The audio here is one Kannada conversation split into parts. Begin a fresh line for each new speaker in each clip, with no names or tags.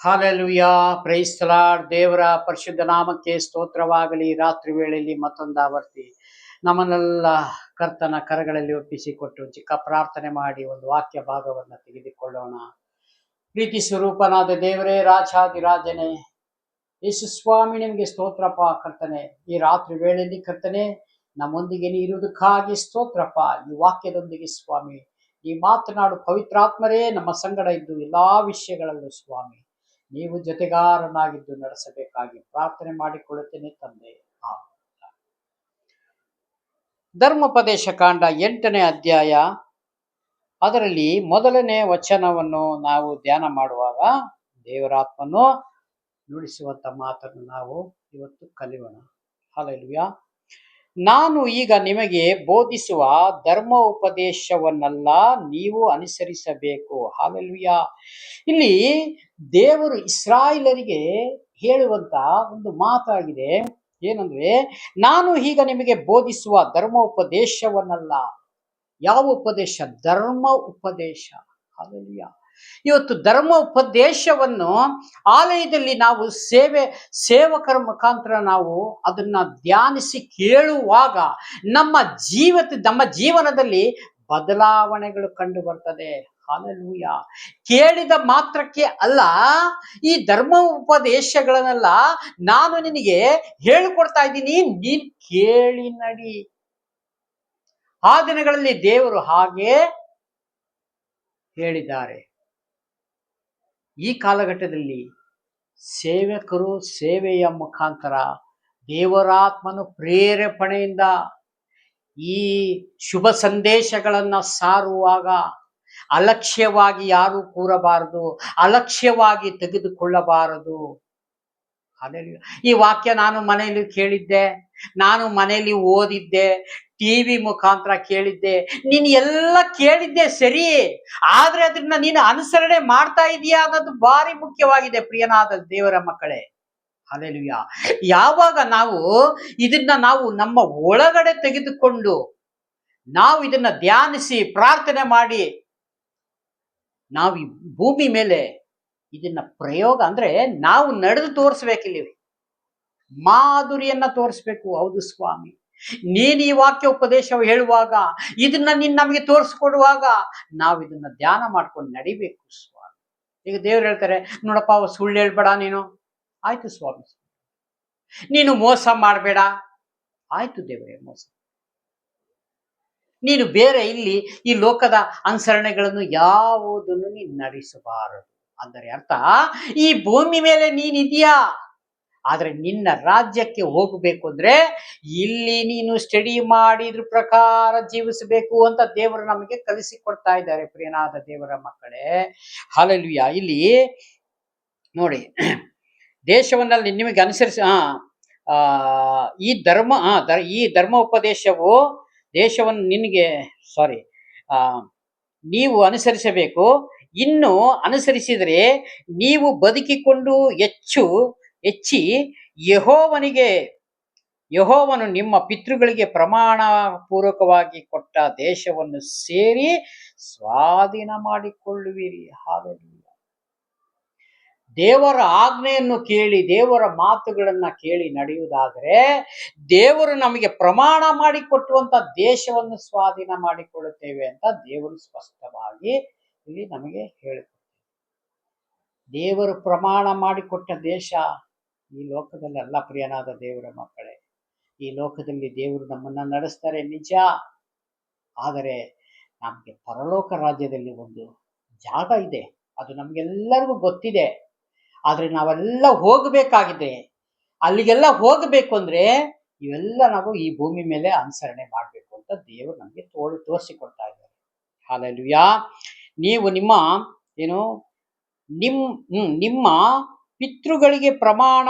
Hallelujah, price the lord. ದೇವರ ಪರಿಶುದ್ಧ ನಾಮಕ್ಕೆ ಸ್ತೋತ್ರವಾಗಲಿ. ರಾತ್ರಿ ವೇಳೆಯಲ್ಲಿ ಮತ್ತೊಂದು ಆವರ್ತಿ ನಮ್ಮನ್ನೆಲ್ಲ ಕರ್ತನ ಕರಗಳಲ್ಲಿ ಒಪ್ಪಿಸಿಕೊಟ್ಟು ಚಿಕ್ಕ ಪ್ರಾರ್ಥನೆ ಮಾಡಿ ಒಂದು ವಾಕ್ಯ ಭಾಗವನ್ನು ತೆಗೆದುಕೊಳ್ಳೋಣ. ಪ್ರೀತಿ ಸ್ವರೂಪನಾದ ದೇವರೇ, ರಾಜಾದಿರಾಜನೇ, ಯೇಸು ಸ್ವಾಮಿ, ನಿಮಗೆ ಸ್ತೋತ್ರಪ್ಪ ಕರ್ತನೆ. ಈ ರಾತ್ರಿ ವೇಳೆಯಲ್ಲಿ ಕರ್ತನೆ ನಮ್ಮೊಂದಿಗೆ ನೀ ಇರುವುದಕ್ಕಾಗಿ ಸ್ತೋತ್ರಪ್ಪ. ಈ ವಾಕ್ಯದೊಂದಿಗೆ ಸ್ವಾಮಿ ಈ ಮಾತನಾಡು ಪವಿತ್ರಾತ್ಮರೇ ನಮ್ಮ ಸಂಗಡ ಇದ್ದು ಎಲ್ಲಾ ವಿಷಯಗಳಲ್ಲೂ ಸ್ವಾಮಿ ನೀವು ಜೊತೆಗಾರನಾಗಿದ್ದು ನಡೆಸಬೇಕಾಗಿ ಪ್ರಾರ್ಥನೆ ಮಾಡಿಕೊಳ್ಳುತ್ತೇನೆ ತಂದೆ. ಧರ್ಮೋಪದೇಶ ಕಾಂಡ 8ನೇ ಅಧ್ಯಾಯ, ಅದರಲ್ಲಿ ಮೊದಲನೇ ವಚನವನ್ನು ನಾವು ಧ್ಯಾನ ಮಾಡುವಾಗ ದೇವರಾತ್ಮನು ನುಡಿಸುವಂತ ಮಾತನ್ನು ನಾವು ಇವತ್ತು ಕಲಿಯೋಣ. ಹಲ್ಲೆಲೂಯಾ. ನಾನು ಈಗ ನಿಮಗೆ ಬೋಧಿಸುವ ಧರ್ಮ ಉಪದೇಶವನ್ನೆಲ್ಲ ನೀವು ಅನುಸರಿಸಬೇಕು. ಹಲ್ಲೆಲೂಯಾ. ಇಲ್ಲಿ ದೇವರು ಇಸ್ರಾಯೇಲರಿಗೆ ಹೇಳುವಂತ ಒಂದು ಮಾತಾಗಿದೆ. ಏನಂದ್ರೆ, ನಾನು ಈಗ ನಿಮಗೆ ಬೋಧಿಸುವ ಧರ್ಮ ಉಪದೇಶವನ್ನಲ್ಲ. ಯಾವ ಉಪದೇಶ? ಧರ್ಮ ಉಪದೇಶ. ಹಲ್ಲೆಲೂಯಾ. ಇವತ್ತು ಧರ್ಮ ಉಪದೇಶವನ್ನು ಆಲಯದಲ್ಲಿ ನಾವು ಸೇವಕರ ಮುಖಾಂತರ ನಾವು ಅದನ್ನ ಧ್ಯಾನಿಸಿ ಕೇಳುವಾಗ ನಮ್ಮ ಜೀವನದಲ್ಲಿ ಬದಲಾವಣೆಗಳು ಕಂಡು ಬರ್ತದೆ. ಹಲ್ಲೆಲೂಯಾ. ಕೇಳಿದ ಮಾತ್ರಕ್ಕೆ ಅಲ್ಲ, ಈ ಧರ್ಮ ಉಪದೇಶಗಳನ್ನೆಲ್ಲ ನಾನು ನಿನಗೆ ಹೇಳಿಕೊಡ್ತಾ ಇದ್ದೀನಿ, ನೀನ್ ಕೇಳಿ ನಡಿ. ಆ ದಿನಗಳಲ್ಲಿ ದೇವರು ಹಾಗೆ ಹೇಳಿದ್ದಾರೆ. ಈ ಕಾಲಘಟ್ಟದಲ್ಲಿ ಸೇವಕರು ಸೇವೆಯ ಮುಖಾಂತರ ದೇವರಾತ್ಮನು ಪ್ರೇರೇಪಣೆಯಿಂದ ಈ ಶುಭ ಸಂದೇಶಗಳನ್ನ ಸಾರುವಾಗ ಅಲಕ್ಷ್ಯವಾಗಿ ಯಾರು ಕೂರಬಾರದು, ಅಲಕ್ಷ್ಯವಾಗಿ ತೆಗೆದುಕೊಳ್ಳಬಾರದು. ಈ ವಾಕ್ಯ ನಾನು ಮನೆಯಲ್ಲಿ ಕೇಳಿದ್ದೆ, ನಾನು ಮನೆಯಲ್ಲಿ ಓದಿದ್ದೆ, ಟಿವಿ ಮುಖಾಂತರ ಕೇಳಿದ್ದೆ. ನೀನು ಎಲ್ಲ ಕೇಳಿದ್ದೆ ಸರಿ, ಆದ್ರೆ ಅದನ್ನ ನೀನು ಅನುಸರಣೆ ಮಾಡ್ತಾ ಇದೀಯಾ ಅನ್ನೋದು ಭಾರಿ ಮುಖ್ಯವಾಗಿದೆ ಪ್ರಿಯನಾದ ದೇವರ ಮಕ್ಕಳೇ. ಹಲ್ಲೆಲೂಯಾ. ಯಾವಾಗ ನಾವು ನಮ್ಮ ಒಳಗಡೆ ತೆಗೆದುಕೊಂಡು ನಾವು ಇದನ್ನ ಧ್ಯಾನಿಸಿ ಪ್ರಾರ್ಥನೆ ಮಾಡಿ ನಾವು ಈ ಭೂಮಿ ಮೇಲೆ ಇದನ್ನ ಪ್ರಯೋಗ ಅಂದ್ರೆ ನಾವು ನಡೆದು ತೋರಿಸ್ಬೇಕಿಲ್ಲಿ, ಮಾಧುರಿಯನ್ನ ತೋರಿಸ್ಬೇಕು. ಹೌದು ಸ್ವಾಮಿ, ನೀನು ಈ ವಾಕ್ಯ ಉಪದೇಶ ಹೇಳುವಾಗ ಇದನ್ನ ನೀನ್ ನಮಗೆ ತೋರಿಸ್ಕೊಡುವಾಗ ನಾವು ಇದನ್ನ ಧ್ಯಾನ ಮಾಡ್ಕೊಂಡು ನಡಿಬೇಕು ಸ್ವಾಮಿ. ಈಗ ದೇವ್ರು ಹೇಳ್ತಾರೆ, ನೋಡಪ್ಪ ಸುಳ್ಳು ಹೇಳ್ಬೇಡ ನೀನು. ಆಯ್ತು ಸ್ವಾಮಿ. ನೀನು ಮೋಸ ಮಾಡಬೇಡ. ಆಯ್ತು ದೇವರೇ, ಮೋಸ. ನೀನು ಬೇರೆ ಈ ಲೋಕದ ಅನುಸರಣೆಗಳನ್ನು ಯಾವುದನ್ನು ನೀನು ನಡೆಸಬಾರದು. ಅಂದರೆ ಅರ್ಥ, ಈ ಭೂಮಿ ಮೇಲೆ ನೀನಿದೆಯಾ, ಆದ್ರೆ ನಿನ್ನ ರಾಜ್ಯಕ್ಕೆ ಹೋಗಬೇಕು ಅಂದ್ರೆ ಇಲ್ಲಿ ನೀನು ಸ್ಟಡಿ ಮಾಡಿದ್ರ ಪ್ರಕಾರ ಜೀವಿಸಬೇಕು ಅಂತ ದೇವರು ನಮಗೆ ಕಲಿಸಿಕೊಡ್ತಾ ಇದ್ದಾರೆ ಪ್ರಿಯನಾದ ದೇವರ ಮಕ್ಕಳೇ. ಹಲ್ಲೆಲೂಯಾ. ಇಲ್ಲಿ ನೋಡಿ, ದೇಶವನ್ನಲ್ಲಿ ನಿಮಗೆ ಅನುಸರಿಸಿ ಈ ಧರ್ಮ ಉಪದೇಶವು ದೇಶವನ್ನು ನೀವು ಅನುಸರಿಸಬೇಕು. ಇನ್ನು ಅನುಸರಿಸಿದರೆ ನೀವು ಬದುಕಿಕೊಂಡು ಹೆಚ್ಚಿ ಯೆಹೋವನು ನಿಮ್ಮ ಪಿತೃಗಳಿಗೆ ಪ್ರಮಾಣ ಪೂರ್ವಕವಾಗಿ ಕೊಟ್ಟ ದೇಶವನ್ನು ಸೇರಿ ಸ್ವಾಧೀನ ಮಾಡಿಕೊಳ್ಳುವಿರಿ. ಹಾಲೆಲೂಯಾ. ದೇವರ ಆಜ್ಞೆಯನ್ನು ಕೇಳಿ ದೇವರ ಮಾತುಗಳನ್ನ ಕೇಳಿ ನಡೆಯುವುದಾದರೆ ದೇವರು ನಮಗೆ ಪ್ರಮಾಣ ಮಾಡಿಕೊಟ್ಟುವಂತ ದೇಶವನ್ನು ಸ್ವಾಧೀನ ಮಾಡಿಕೊಳ್ಳುತ್ತೇವೆ ಅಂತ ದೇವರು ಸ್ಪಷ್ಟವಾಗಿ ಇಲ್ಲಿ ನಮಗೆ ಹೇಳುತ್ತಾರೆ. ದೇವರು ಪ್ರಮಾಣ ಮಾಡಿಕೊಟ್ಟ ದೇಶ ಈ ಲೋಕದಲ್ಲಿ ಅಲ್ಲ ಪ್ರಿಯನಾದ ದೇವರ ಮಕ್ಕಳೇ. ಈ ಲೋಕದಲ್ಲಿ ದೇವರು ನಮ್ಮನ್ನ ನಡೆಸ್ತಾರೆ ನಿಜ, ಆದರೆ ನಮಗೆ ಪರಲೋಕ ರಾಜ್ಯದಲ್ಲಿ ಒಂದು ಜಾಗ ಇದೆ, ಅದು ನಮ್ಗೆಲ್ಲರಿಗೂ ಗೊತ್ತಿದೆ. ಆದ್ರೆ ನಾವೆಲ್ಲ ಹೋಗಬೇಕಾಗಿದೆ. ಅಲ್ಲಿಗೆಲ್ಲ ಹೋಗಬೇಕು ಅಂದ್ರೆ ಇವೆಲ್ಲ ನಾವು ಈ ಭೂಮಿ ಮೇಲೆ ಅನುಸರಣೆ ಮಾಡಬೇಕು ಅಂತ ದೇವರು ನಮಗೆ ತೋರಿಸಿಕೊಡ್ತಾ ಇದ್ದಾರೆ. ಹಲ್ಲೆಲೂಯಾ. ನೀವು ನಿಮ್ಮ ಪಿತೃಗಳಿಗೆ ಪ್ರಮಾಣ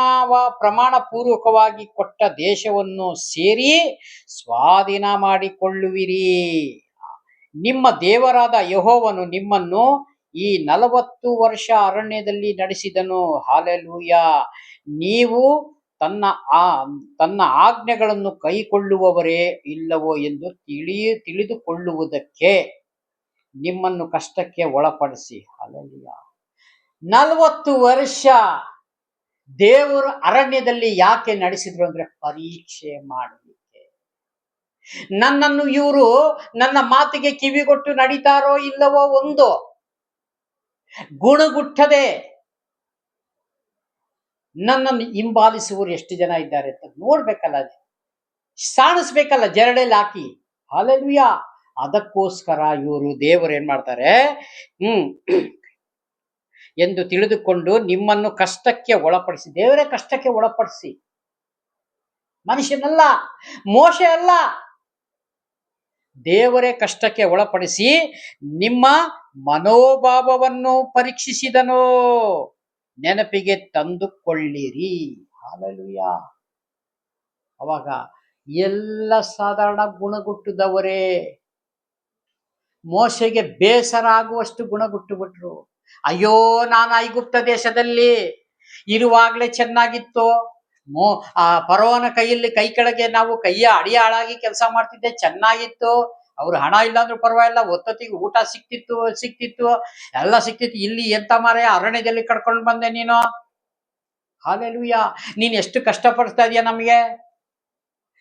ಪೂರ್ವಕವಾಗಿ ಕೊಟ್ಟ ದೇಶವನ್ನು ಸೇರಿ ಸ್ವಾಧೀನ ಮಾಡಿಕೊಳ್ಳುವಿರಿ. ನಿಮ್ಮ ದೇವರಾದ ಯೆಹೋವನು ನಿಮ್ಮನ್ನು ಈ 40 ವರ್ಷ ಅರಣ್ಯದಲ್ಲಿ ನಡೆಸಿದನು. ಹಾಲೆಲೂಯಾ. ನೀವು ತನ್ನ ಆಜ್ಞೆಗಳನ್ನು ಕೈಕೊಳ್ಳುವವರೇ ಇಲ್ಲವೋ ಎಂದು ತಿಳಿದುಕೊಳ್ಳುವುದಕ್ಕೆ ನಿಮ್ಮನ್ನು ಕಷ್ಟಕ್ಕೆ ಒಳಪಡಿಸಿ. ಹಾಲೆಲೂಯಾ. 40 ವರ್ಷ ದೇವರು ಅರಣ್ಯದಲ್ಲಿ ಯಾಕೆ ನಡೆಸಿದ್ರು ಅಂದ್ರೆ ಪರೀಕ್ಷೆ ಮಾಡಲಿಕ್ಕೆ. ನನ್ನನ್ನು ಇವರು ನನ್ನ ಮಾತಿಗೆ ಕಿವಿಗೊಟ್ಟು ನಡೀತಾರೋ ಇಲ್ಲವೋ, ಒಂದು ಗುಣಗುಟ್ಟದೆ ನನ್ನನ್ನು ಹಿಂಬಾಲಿಸುವವರು ಎಷ್ಟು ಜನ ಇದ್ದಾರೆ ಅಂತ ನೋಡ್ಬೇಕಲ್ಲ, ಸಾಣಿಸ್ಬೇಕಲ್ಲ ಜರಡೆಯಲ್ಲಿ ಹಾಕಿ. ಹಲ್ಲೆಲೂಯಾ. ಅದಕ್ಕೋಸ್ಕರ ಇವರು ದೇವರು ಏನ್ ಮಾಡ್ತಾರೆ, ಎಂದು ತಿಳಿದುಕೊಂಡು ನಿಮ್ಮನ್ನು ಕಷ್ಟಕ್ಕೆ ಒಳಪಡಿಸಿ. ದೇವರೇ ಕಷ್ಟಕ್ಕೆ ಒಳಪಡಿಸಿ, ಮನುಷ್ಯನಲ್ಲ, ಮೋಶೆ ಅಲ್ಲ, ದೇವರೇ ಕಷ್ಟಕ್ಕೆ ಒಳಪಡಿಸಿ ನಿಮ್ಮ ಮನೋಭಾವವನ್ನು ಪರೀಕ್ಷಿಸಿದನು, ನೆನಪಿಗೆ ತಂದುಕೊಳ್ಳಿರಿ. ಹಲ್ಲೆಲೂಯಾ. ಅವಾಗ ಎಲ್ಲ ಸಾಧಾರಣ ಗುಣಗುಟ್ಟದವರೇ ಮೋಶೆಗೆ ಬೇಸರ ಆಗುವಷ್ಟು ಗುಣಗುಟ್ಟು ಬಿಟ್ರು. ಅಯ್ಯೋ, ನಾನು ಐಗುಪ್ತ ದೇಶದಲ್ಲಿ ಇರುವಾಗಲೇ ಚೆನ್ನಾಗಿತ್ತು, ಫರೋಹನ ಕೈಯಲ್ಲಿ ಕೈ ಕೆಳಗೆ ನಾವು ಕೈಯ ಅಡಿಯಾಳಾಗಿ ಕೆಲಸ ಮಾಡ್ತಿದ್ದೆ, ಚೆನ್ನಾಗಿತ್ತು, ಅವ್ರು ಹಣ ಇಲ್ಲಾಂದ್ರೂ ಪರವಾಗಿಲ್ಲ, ಒತ್ತೊತ್ತಿಗೆ ಊಟ ಸಿಕ್ತಿತ್ತು, ಎಲ್ಲ ಸಿಕ್ತಿತ್ತು. ಇಲ್ಲಿ ಎಂತ ಮಾರೆ, ಅರಣ್ಯದಲ್ಲಿ ಕರ್ಕೊಂಡು ಬಂದೆ ನೀನು. ಹಲ್ಲೆಲೂಯಾ. ನೀನ್ ಎಷ್ಟು ಕಷ್ಟಪಡ್ತಾ ಇದೀಯ, ನಮಗೆ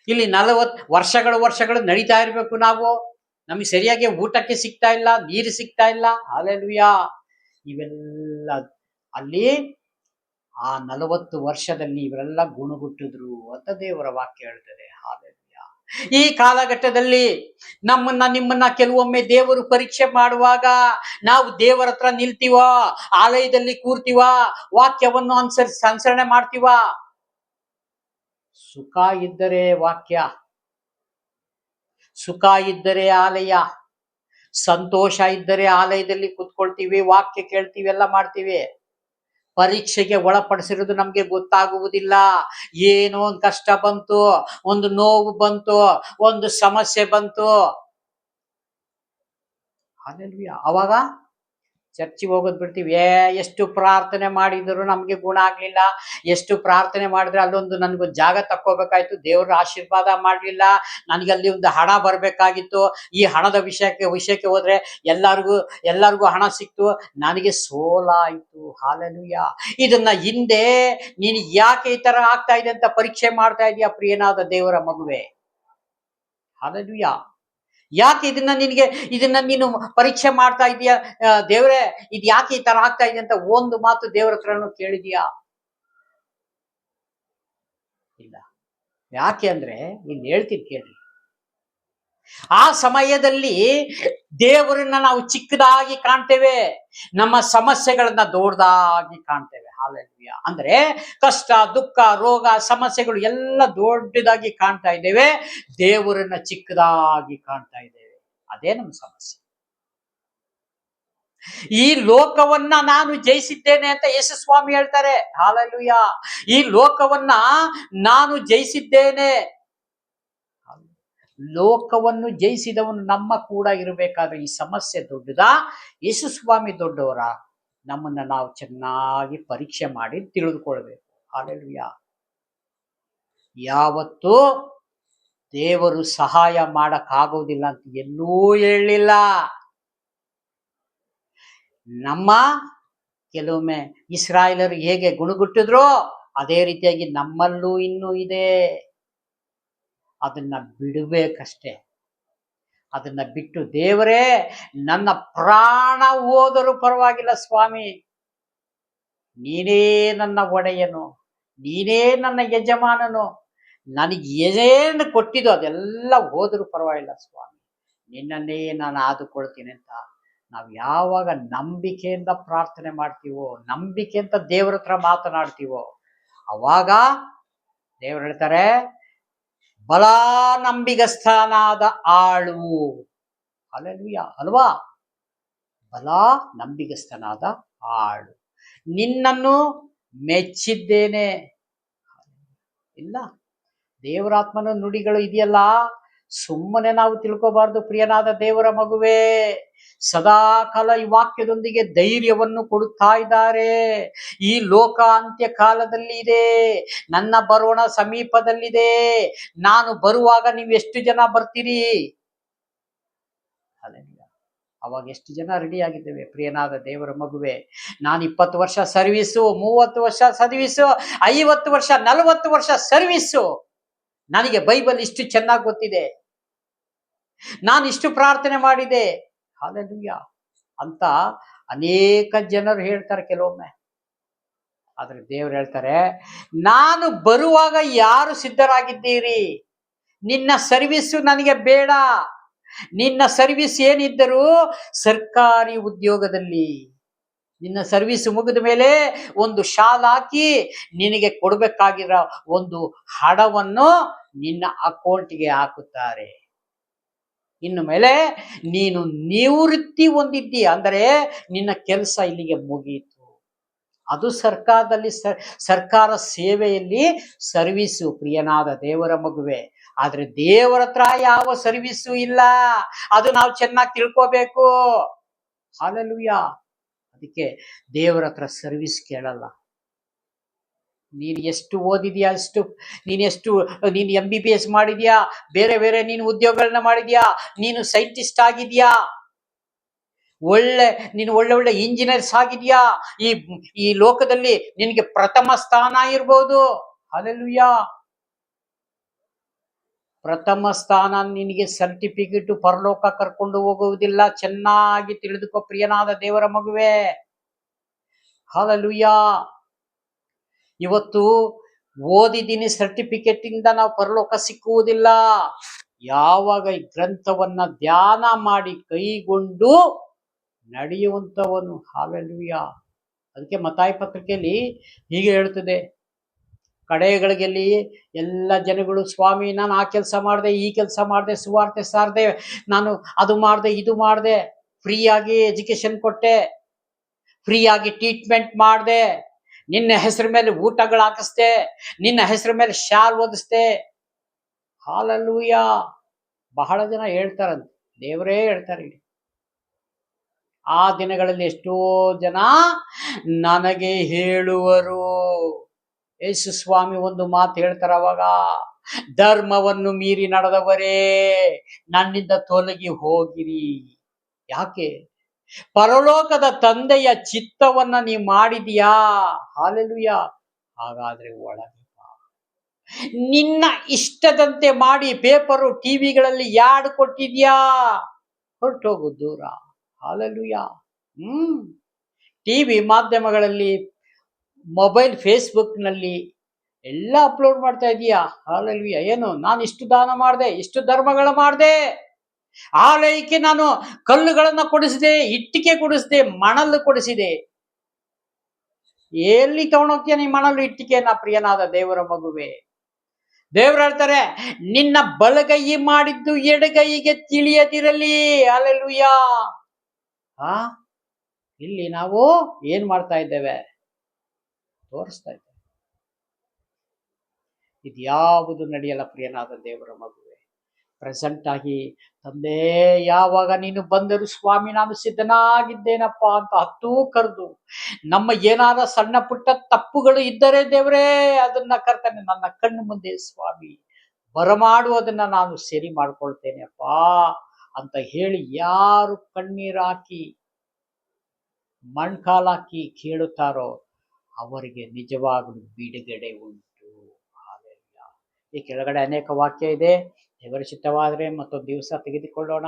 ಇಲ್ಲಿ 40 ವರ್ಷಗಳು ನಡೀತಾ ಇರ್ಬೇಕು, ನಮಗೆ ಸರಿಯಾಗಿ ಊಟಕ್ಕೆ ಸಿಗ್ತಾ ಇಲ್ಲ, ನೀರು ಸಿಗ್ತಾ ಇಲ್ಲ. ಹಲ್ಲೆಲೂಯಾ. ಇವೆಲ್ಲ ಅಲ್ಲಿ ಆ 40 ವರ್ಷದಲ್ಲಿ ಇವರೆಲ್ಲ ಗುಣಗುಟ್ಟಿದ್ರು ಅಂತ ದೇವರ ವಾಕ್ಯ ಹೇಳ್ತದೆ. ಹಲ್ಲೆಲೂಯಾ. ಈ ಕಾಲಘಟ್ಟದಲ್ಲಿ ನಿಮ್ಮನ್ನ ಕೆಲವೊಮ್ಮೆ ದೇವರು ಪರೀಕ್ಷೆ ಮಾಡುವಾಗ ನಾವು ದೇವರ ಹತ್ರ ನಿಲ್ತೀವ, ಆಲಯದಲ್ಲಿ ಕೂರ್ತೀವ, ವಾಕ್ಯವನ್ನು ಅನುಸರಣೆ ಮಾಡ್ತೀವ. ಸುಖ ಇದ್ದರೆ ವಾಕ್ಯ, ಸುಖ ಇದ್ದರೆ ಆಲಯ, ಸಂತೋಷ ಇದ್ದರೆ ಆಲಯದಲ್ಲಿ ಕೂತ್ಕೊಳ್ತೀವಿ, ವಾಕ್ಯ ಕೇಳ್ತೀವಿ, ಎಲ್ಲ ಮಾಡ್ತೀವಿ. ಪರೀಕ್ಷೆಗೆ ಒಳಪಡಿಸಿರೋದು ನಮ್ಗೆ ಗೊತ್ತಾಗುವುದಿಲ್ಲ. ಏನೋ ಒಂದು ಕಷ್ಟ ಬಂತು, ಒಂದು ನೋವು ಬಂತು, ಒಂದು ಸಮಸ್ಯೆ ಬಂತು, ಅವಾಗ ಚರ್ಚಿಗೆ ಹೋಗೋದು ಬಿಡ್ತೀವಿ. ಎಷ್ಟು ಪ್ರಾರ್ಥನೆ ಮಾಡಿದ್ರು ನಮ್ಗೆ ಗುಣ ಆಗ್ಲಿಲ್ಲ, ಎಷ್ಟು ಪ್ರಾರ್ಥನೆ ಮಾಡಿದ್ರೆ ಅಲ್ಲೊಂದು ನನಗೊಂದು ಜಾಗ ತಕ್ಕೋಬೇಕಾಯ್ತು, ದೇವರ ಆಶೀರ್ವಾದ ಮಾಡ್ಲಿಲ್ಲ, ನನಗೆ ಅಲ್ಲಿ ಒಂದು ಹಣ ಬರ್ಬೇಕಾಗಿತ್ತು, ಈ ಹಣದ ವಿಷಯಕ್ಕೆ ಹೋದ್ರೆ ಎಲ್ಲರಿಗೂ ಹಣ ಸಿಕ್ತು, ನನಗೆ ಸೋಲಾಯ್ತು. ಹಲ್ಲೆಲೂಯಾ. ಇದನ್ನ ಹಿಂದೆ ನೀನು ಯಾಕೆ ಈ ತರ ಆಗ್ತಾ ಇದೆ ಅಂತ ಪರೀಕ್ಷೆ ಮಾಡ್ತಾ ಇದೀಯ ಪ್ರಿಯನಾದ ದೇವರ ಮಗುವೆ. ಹಲ್ಲೆಲೂಯಾ. ಯಾಕೆ ಇದನ್ನ ನೀನು ಪರೀಕ್ಷೆ ಮಾಡ್ತಾ ಇದೀಯ, ದೇವರೇ ಇದು ಯಾಕೆ ಈ ತರ ಆಗ್ತಾ ಇದೆ ಅಂತ ಒಂದು ಮಾತು ದೇವರ ಹತ್ರನೂ ಕೇಳಿದ್ಯಾ? ಇಲ್ಲ. ಯಾಕೆ ಅಂದ್ರೆ ಇಲ್ಲಿ ಹೇಳ್ತೀನಿ ಕೇಳಿ. ಆ ಸಮಯದಲ್ಲಿ ದೇವರನ್ನ ನಾವು ಚಿಕ್ಕದಾಗಿ ಕಾಣ್ತೇವೆ, ನಮ್ಮ ಸಮಸ್ಯೆಗಳನ್ನ ದೊಡ್ಡದಾಗಿ ಕಾಣ್ತೇವೆ. ಹಲ್ಲೆಲೂಯಾ. ಅಂದ್ರೆ ಕಷ್ಟ, ದುಃಖ, ರೋಗ, ಸಮಸ್ಯೆಗಳು ಎಲ್ಲ ದೊಡ್ಡದಾಗಿ ಕಾಣ್ತಾ ಇದ್ದೇವೆ, ದೇವರನ್ನ ಚಿಕ್ಕದಾಗಿ ಕಾಣ್ತಾ ಇದ್ದೇವೆ. ಅದೇ ನಮ್ಮ ಸಮಸ್ಯೆ. ಈ ಲೋಕವನ್ನ ನಾನು ಜಯಿಸಿದ್ದೇನೆ ಅಂತ ಯೇಸು ಸ್ವಾಮಿ ಹೇಳ್ತಾರೆ. ಹಲ್ಲೆಲೂಯಾ. ಈ ಲೋಕವನ್ನ ನಾನು ಜಯಿಸಿದ್ದೇನೆ. ಲೋಕವನ್ನು ಜಯಿಸಿದವನು ನಮ್ಮ ಕೂಡ ಇರಬೇಕಾದ್ರೆ ಈ ಸಮಸ್ಯೆ ದೊಡ್ಡದಾ, ಯೇಸು ಸ್ವಾಮಿ ದೊಡ್ಡವರ? ನಮ್ಮನ್ನ ನಾವು ಚೆನ್ನಾಗಿ ಪರೀಕ್ಷೆ ಮಾಡಿ ತಿಳಿದುಕೊಳ್ಬೇಕು. ಹಲ್ಲೆಲೂಯಾ. ಯಾವತ್ತೂ ದೇವರು ಸಹಾಯ ಮಾಡಕ್ಕಾಗೋದಿಲ್ಲ ಅಂತ ಎಲ್ಲೂ ಹೇಳಲಿಲ್ಲ. ನಮ್ಮ ಕೆಲವೊಮ್ಮೆ ಇಸ್ರಾಯೇಲರು ಹೇಗೆ ಗುಣಗುಟ್ಟಿದ್ರೋ ಅದೇ ರೀತಿಯಾಗಿ ನಮ್ಮಲ್ಲೂ ಇನ್ನೂ ಇದೆ. ಅದನ್ನ ಬಿಡಬೇಕಷ್ಟೇ. ಅದನ್ನ ಬಿಟ್ಟು ದೇವರೇ ನನ್ನ ಪ್ರಾಣ ಹೋದರೂ ಪರವಾಗಿಲ್ಲ ಸ್ವಾಮಿ, ನೀನೇ ನನ್ನ ಒಡೆಯನು, ನೀನೇ ನನ್ನ ಯಜಮಾನನು, ನನಗೆ ಏನೇನು ಕೊಟ್ಟಿದ್ದು ಅದೆಲ್ಲ ಹೋದರೂ ಪರವಾಗಿಲ್ಲ ಸ್ವಾಮಿ, ನಿನ್ನನ್ನೇ ನಾನು ಆದುಕೊಳ್ತೀನಿ ಅಂತ ನಾವು ಯಾವಾಗ ನಂಬಿಕೆಯಿಂದ ಪ್ರಾರ್ಥನೆ ಮಾಡ್ತೀವೋ, ನಂಬಿಕೆಯಿಂದ ದೇವರ ಹತ್ರ ಮಾತನಾಡ್ತೀವೋ, ಅವಾಗ ದೇವರು ಹೇಳ್ತಾರೆ, ಬಲ ನಂಬಿಗಸ್ತನಾದ ಆಳು. ಹಲ್ಲೆಲೂಯಾ. ಅಲ್ವಾ? ಬಲ ನಂಬಿಗಸ್ತನಾದ ಆಳು, ನಿನ್ನನ್ನು ಮೆಚ್ಚಿದ್ದೇನೆ. ಇಲ್ಲ, ದೇವರಾತ್ಮನ ನುಡಿಗಳು ಇದೆಯಲ್ಲ, ಸುಮ್ಮನೆ ನಾವು ತಿಳ್ಕೋಬಾರ್ದು ಪ್ರಿಯನಾದ ದೇವರ ಮಗುವೆ. ಸದಾ ಕಾಲ ಈ ವಾಕ್ಯದೊಂದಿಗೆ ಧೈರ್ಯವನ್ನು ಕೊಡುತ್ತಾ ಇದ್ದಾರೆ. ಈ ಲೋಕ ಅಂತ್ಯ ಕಾಲದಲ್ಲಿ ಇದೆ, ನನ್ನ ಬರೋಣ ಸಮೀಪದಲ್ಲಿದೆ, ನಾನು ಬರುವಾಗ ನೀವು ಎಷ್ಟು ಜನ ಬರ್ತೀರಿ? ಅವಾಗ ಎಷ್ಟು ಜನ ರೆಡಿ ಆಗಿದ್ದೇವೆ ಪ್ರಿಯನಾದ ದೇವರ ಮಗುವೆ? ನಾನು 20 ವರ್ಷ ಸರ್ವೀಸು, 30 ವರ್ಷ ಸರ್ವೀಸು, 50 ವರ್ಷ, 40 ವರ್ಷ ಸರ್ವೀಸು, ನನಗೆ ಬೈಬಲ್ ಇಷ್ಟು ಚೆನ್ನಾಗಿ ಗೊತ್ತಿದೆ, ನಾನು ಇಷ್ಟು ಪ್ರಾರ್ಥನೆ ಮಾಡಿದೆ, ಹಲ್ಲೆಲೂಯಾ ಅಂತ ಅನೇಕ ಜನರು ಹೇಳ್ತಾರೆ ಕೆಲವೊಮ್ಮೆ. ಆದ್ರೆ ದೇವರು ಹೇಳ್ತಾರೆ, ನಾನು ಬರುವಾಗ ಯಾರು ಸಿದ್ಧರಾಗಿದ್ದೀರಿ? ನಿನ್ನ ಸರ್ವಿಸು ನನಗೆ ಬೇಡ. ನಿನ್ನ ಸರ್ವಿಸ್ ಏನಿದ್ದರೂ ಸರ್ಕಾರಿ ಉದ್ಯೋಗದಲ್ಲಿ, ನಿನ್ನ ಸರ್ವಿಸ್ ಮುಗಿದ ಮೇಲೆ ಒಂದು ಶಾಲ್ ಹಾಕಿ ನಿನಗೆ ಕೊಡಬೇಕಾಗಿರೋ ಒಂದು ಹಣವನ್ನು ನಿನ್ನ ಅಕೌಂಟ್ಗೆ ಹಾಕುತ್ತಾರೆ. ಇನ್ನು ಮೇಲೆ ನೀನು ನಿವೃತ್ತಿ ಹೊಂದಿದ್ದೀ ಅಂದರೆ ನಿನ್ನ ಕೆಲಸ ಇಲ್ಲಿಗೆ ಮುಗಿಯಿತು. ಅದು ಸರ್ಕಾರದಲ್ಲಿ ಸರ್ಕಾರ ಸೇವೆಯಲ್ಲಿ ಸರ್ವೀಸು ಪ್ರಿಯನಾದ ದೇವರ ಮಗುವೆ. ಆದ್ರೆ ದೇವರ ಹತ್ರ ಯಾವ ಸರ್ವೀಸು ಇಲ್ಲ, ಅದು ನಾವು ಚೆನ್ನಾಗಿ ತಿಳ್ಕೋಬೇಕು. ಹಲ್ಲೆಲೂಯಾ. ಅದಕ್ಕೆ ದೇವರ ಹತ್ರ ಸರ್ವಿಸ್ ಕೇಳಲ್ಲ. ನೀನು ಎಷ್ಟು ಓದಿದ್ಯಾ, ನೀನು MBBS ಮಾಡಿದ್ಯಾ, ಬೇರೆ ಬೇರೆ ನೀನು ಉದ್ಯೋಗಗಳನ್ನ ಮಾಡಿದ್ಯಾ, ನೀನು ಸೈಂಟಿಸ್ಟ್ ಆಗಿದ್ಯಾ, ನೀನು ಒಳ್ಳೆ ಇಂಜಿನಿಯರ್ಸ್ ಆಗಿದ್ಯಾ, ಈ ಲೋಕದಲ್ಲಿ ನಿನಗೆ ಪ್ರಥಮ ಸ್ಥಾನ ಇರ್ಬೋದು. ಹಲ್ಲೆಲೂಯಾ. ಪ್ರಥಮ ಸ್ಥಾನ ನಿನಗೆ ಸರ್ಟಿಫಿಕೇಟ್ ಪರಲೋಕ ಕರ್ಕೊಂಡು ಹೋಗುವುದಿಲ್ಲ. ಚೆನ್ನಾಗಿ ತಿಳಿದುಕೋ ಪ್ರಿಯನಾದ ದೇವರ ಮಗುವೆ. ಹಲ್ಲೆಲೂಯಾ. ಇವತ್ತು ಓದಿದ್ದೀನಿ ಸರ್ಟಿಫಿಕೇಟ್ ಇಂದ ನಾವು ಪರಲೋಕ ಸಿಕ್ಕುವುದಿಲ್ಲ. ಯಾವಾಗ ಈ ಗ್ರಂಥವನ್ನ ಧ್ಯಾನ ಮಾಡಿ ಕೈಗೊಂಡು ನಡೆಯುವಂತವನು. ಹಲ್ಲೆಲೂಯಾ. ಅದಕ್ಕೆ ಮತ್ತಾಯ ಪತ್ರಿಕೆಯಲ್ಲಿ ಹೀಗೆ ಹೇಳ್ತದೆ, ಕಡೆಗಳಿಗೆಲ್ಲಿ ಎಲ್ಲ ಜನಗಳು, ಸ್ವಾಮಿ ನಾನು ಆ ಕೆಲಸ ಮಾಡಿದೆ, ಈ ಕೆಲಸ ಮಾಡಿದೆ, ಸುವಾರ್ತೆ ಸಾರದೆ, ನಾನು ಅದು ಮಾಡಿದೆ, ಇದು ಮಾಡಿದೆ, ಫ್ರೀಯಾಗಿ ಎಜುಕೇಶನ್ ಕೊಟ್ಟೆ, ಫ್ರೀಯಾಗಿ ಟ್ರೀಟ್ಮೆಂಟ್ ಮಾಡಿದೆ, ನಿನ್ನ ಹೆಸರು ಮೇಲೆ ಊಟಗಳು ಹಾಕಿಸ್ದೆ, ನಿನ್ನ ಹೆಸರು ಮೇಲೆ ಶಾಲ್ ಓದಿಸ್ದೆ. ಹಲ್ಲೆಲೂಯಾ. ಬಹಳ ಜನ ಹೇಳ್ತಾರಂತೆ, ದೇವರೇ ಹೇಳ್ತಾರೆ. ಆ ದಿನಗಳಲ್ಲಿ ಎಷ್ಟೋ ಜನ ನನಗೆ ಹೇಳುವರು. ಯೇಸು ಸ್ವಾಮಿ ಒಂದು ಮಾತು ಹೇಳ್ತಾರ ಅವಾಗ, ಧರ್ಮವನ್ನು ಮೀರಿ ನಡೆದವರೇ ನನ್ನಿಂದ ತೊಲಗಿ ಹೋಗಿರಿ. ಯಾಕೆ? ಪರಲೋಕದ ತಂದೆಯ ಚಿತ್ತವನ್ನ ನೀ ಮಾಡಿದ್ಯಾ? ಹಲ್ಲೆಲೂಯಾ. ಹಾಗಾದ್ರೆ ಒಳಗೆ ನಿನ್ನ ಇಷ್ಟದಂತೆ ಮಾಡಿ ಪೇಪರು ಟಿವಿಗಳಲ್ಲಿ ಯಾಡ್ ಕೊಟ್ಟಿದ್ಯಾ? ಹೊರಟೋಗು ದೂರ. ಹಲ್ಲೆಲೂಯಾ. ಟಿವಿ ಮಾಧ್ಯಮಗಳಲ್ಲಿ, ಮೊಬೈಲ್, ಫೇಸ್ಬುಕ್ ನಲ್ಲಿ ಎಲ್ಲ ಅಪ್ಲೋಡ್ ಮಾಡ್ತಾ ಇದೀಯಾ? ಹಲ್ಲೆಲೂಯಾ. ಏನು? ನಾನು ಇಷ್ಟು ದಾನ ಮಾಡಿದೆ, ಇಷ್ಟು ಧರ್ಮಗಳ ಮಾಡಿದೆ, ಆಲಯಕ್ಕೆ ನಾನು ಕಲ್ಲುಗಳನ್ನ ಕೊಡಿಸಿದೆ, ಇಟ್ಟಿಗೆ ಕೊಡಿಸಿದೆ, ಮಣಲು ಕೊಡಿಸಿದೆ. ಎಲ್ಲಿ ತಗೊಂಡೋಗ್ತೀಯ ನೀ ಮಣಲು ಇಟ್ಟಿಗೆನ ಪ್ರಿಯನಾದ ದೇವರ ಮಗುವೆ? ದೇವರು ಹೇಳ್ತಾರೆ, ನಿನ್ನ ಬಲಗೈ ಮಾಡಿದ್ದು ಎಡಗೈಗೆ ತಿಳಿಯದಿರಲಿ. ಹಲ್ಲೆಲೂಯಾ. ಇಲ್ಲಿ ನಾವು ಏನ್ ಮಾಡ್ತಾ ಇದ್ದೇವೆ? ತೋರಿಸ್ತಾ ಇದ್ದೇವೆ. ಇದ್ಯಾವುದು ನಡೆಯಲ್ಲ ಪ್ರಿಯನಾದ ದೇವರ ಮಗುವೆ. ಪ್ರೆಸೆಂಟ್ ಆಗಿ, ತಂದೆ ಯಾವಾಗ ನೀನು ಬಂದರು ಸ್ವಾಮಿ ನಾನು ಸಿದ್ಧನಾಗಿದ್ದೇನಪ್ಪ ಅಂತ ಹತ್ತೂ ಕರೆದು, ನಮ್ಮ ಏನಾದ ಸಣ್ಣ ಪುಟ್ಟ ತಪ್ಪುಗಳು ಇದ್ದರೆ ದೇವರೇ ಅದನ್ನ ಕರ್ತನೆ ನನ್ನ ಕಣ್ಣು ಮುಂದೆ ಸ್ವಾಮಿ ಬರಮಾಡುವುದನ್ನ ನಾನು ಸರಿ ಮಾಡ್ಕೊಳ್ತೇನೆ ಅಪ್ಪ ಅಂತ ಹೇಳಿ ಯಾರು ಕಣ್ಣೀರು ಹಾಕಿ ಮಣ್ಕಾಲಾಕಿ ಕೇಳುತ್ತಾರೋ ಅವರಿಗೆ ನಿಜವಾಗಲೂ ಬಿಡುಗಡೆ ಉಂಟು. ಈ ಕೆಳಗಡೆ ಅನೇಕ ವಾಕ್ಯ ಇದೆ. ದೇವರ ಚಿತ್ತವಾದರೆ ಮತ್ತೊಂದು ದಿವಸ ತೆಗೆದುಕೊಳ್ಳೋಣ,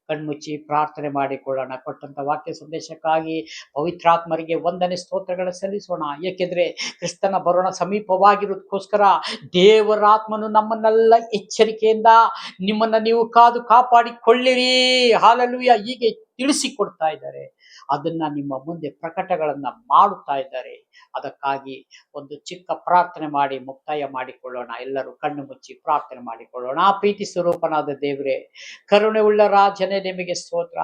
ಕಣ್ಮುಚ್ಚಿ ಪ್ರಾರ್ಥನೆ ಮಾಡಿಕೊಳ್ಳೋಣ. ಕೊಟ್ಟಂತ ವಾಕ್ಯ ಸಂದೇಶಕ್ಕಾಗಿ ಪವಿತ್ರಾತ್ಮರಿಗೆ ವಂದನೆ ಸ್ತೋತ್ರಗಳ ಸಲ್ಲಿಸೋಣ. ಏಕೆಂದ್ರೆ ಕ್ರಿಸ್ತನ ಬರೋಣ ಸಮೀಪವಾಗಿರೋದಕ್ಕೋಸ್ಕರ ದೇವರಾತ್ಮನು ನಮ್ಮನ್ನೆಲ್ಲ ಎಚ್ಚರಿಕೆಯಿಂದ ನಿಮ್ಮನ್ನ ನೀವು ಕಾದು ಕಾಪಾಡಿಕೊಳ್ಳಿರಿ ಹಲ್ಲೆಲೂಯಾ ಹೀಗೆ ತಿಳಿಸಿಕೊಡ್ತಾ ಇದ್ದಾರೆ. ಅದನ್ನ ನಿಮ್ಮ ಮುಂದೆ ಪ್ರಕಟಗಳನ್ನ ಮಾಡುತ್ತಾ ಇದ್ದಾರೆ. ಅದಕ್ಕಾಗಿ ಒಂದು ಚಿಕ್ಕ ಪ್ರಾರ್ಥನೆ ಮಾಡಿ ಮುಕ್ತಾಯ ಮಾಡಿಕೊಳ್ಳೋಣ. ಎಲ್ಲರೂ ಕಣ್ಣು ಮುಚ್ಚಿ ಪ್ರಾರ್ಥನೆ ಮಾಡಿಕೊಳ್ಳೋಣ. ಪ್ರೀತಿ ಸ್ವರೂಪನಾದ ದೇವರೇ, ಕರುಣೆ ಉಳ್ಳ ರಾಜನೇ, ನಿಮಗೆ ಸ್ತೋತ್ರ.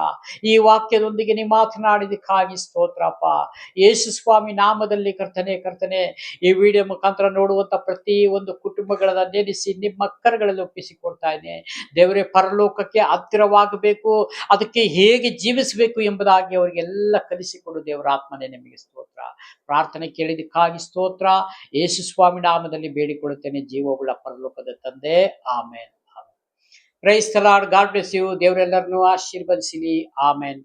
ಈ ವಾಕ್ಯದೊಂದಿಗೆ ನೀವು ಮಾತನಾಡಿದಕ್ಕಾಗಿ ಸ್ತೋತ್ರಪ್ಪ. ಯೇಸು ಸ್ವಾಮಿ ನಾಮದಲ್ಲಿ ಕರ್ತನೆ ಈ ವಿಡಿಯೋ ಮುಖಾಂತರ ನೋಡುವಂತ ಪ್ರತಿ ಒಂದು ಕುಟುಂಬಗಳನ್ನ ನೆನೆಸಿ ನಿಮ್ಮ ಕರಗಳಲ್ಲಿ ಒಪ್ಪಿಸಿಕೊಡ್ತಾ ಇದ್ದೇನೆ ದೇವರೇ. ಪರಲೋಕಕ್ಕೆ ಹತ್ತಿರವಾಗಬೇಕು, ಅದಕ್ಕೆ ಹೇಗೆ ಜೀವಿಸಬೇಕು ಎಂಬುದಾಗಿ ಅವರಿಗೆಲ್ಲ ಕಲಿಸಿಕೊಡು ದೇವರ ಆತ್ಮನೇ. ನಿಮಗೆ ಸ್ತೋತ್ರ. ಪ್ರಾರ್ಥನೆ ಕೇಳಿದಕ್ಕಾಗಿ ಸ್ತೋತ್ರ. ಯೇಸು ಸ್ವಾಮಿ ನಾಮದಲ್ಲಿ ಬೇಡಿಕೊಳ್ಳುತ್ತೇನೆ ಜೀವವುಳ್ಳ ಪರಲೋಕದ ತಂದೆ, amen. Praise the Lord. God bless you. ದೇವರೆಲ್ಲರನ್ನೂ ಆಶೀರ್ವದಿಸಲಿ. ಆಮೆನ್.